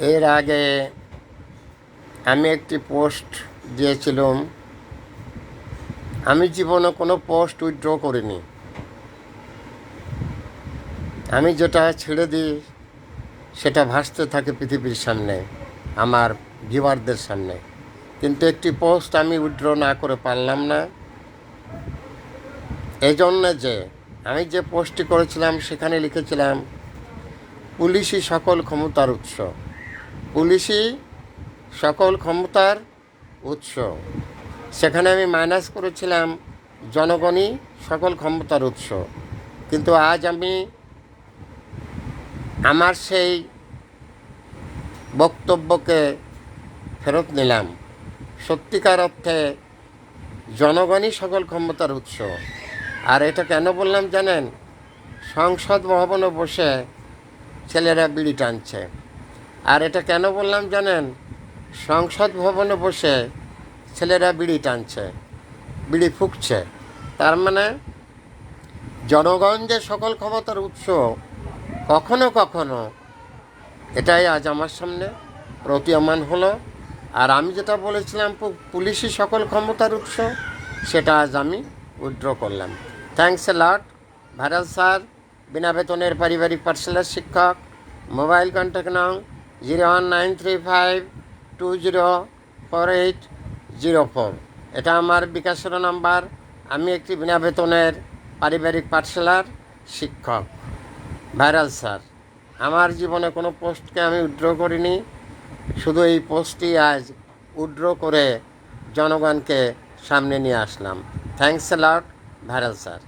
এর আগে আমি একটি পোস্ট দিয়েছিলাম। আমি জীবনে কোনো পোস্ট উইথড্র করিনি। আমি যেটা ছেড়ে দিই সেটা ভাসতে থাকে পৃথিবীর সামনে, আমার ভিউয়ারদের সামনে। কিন্তু একটি পোস্ট আমি উইথড্র না করে পারলাম না। এই জন্যে যে আমি যে পোস্টটি করেছিলাম সেখানে লিখেছিলাম পুলিশই সকল ক্ষমতার উৎস। পুলিশই সকল ক্ষমতার উৎস। সেখানে আমি মাইনাস করেছিলাম জনগণই সকল ক্ষমতার উৎস। কিন্তু আজ আমি আমার সেই বক্তব্যকে ফেরত নিলাম। সত্যিকার অর্থে জনগণই সকল ক্ষমতার উৎস। আর এটা কেন বললাম জানেন? সংসদ ভবনে বসে ছেলেরা বিড়ি টানছে। আর এটা কেন বললাম জানেন? সংসদ ভবনে বসে ছেলেরা বিড়ি টানছে, বিড়ি ফুঁকছে। তার মানে জনগণ যে সকল ক্ষমতার উৎস, কখনো কখনো এটাই আজ আমার সামনে প্রতীয়মান হলো। আর আমি যেটা বলেছিলাম পুলিশই সকল ক্ষমতার উৎস, সেটা আজ আমি উইথড্র করলাম। Thanks a lot. Viral sir, বিনা বেতনের পারিবারিক পাঠশালার শিক্ষক। মোবাইল কন্ট্যাক্ট নং 01935204804। এটা আমার বিকাশের নাম্বার। আমি একটি বিনা বেতনের পারিবারিক পাঠশালার শিক্ষক। ভাইরাল স্যার, আমার জীবনে কোনো পোস্টকে আমি উইথড্র করিনি। শুধু এই পোস্টটি আজ উইথড্র করে জনগণকে সামনে নিয়ে আসলাম। Thanks a lot, viral sir.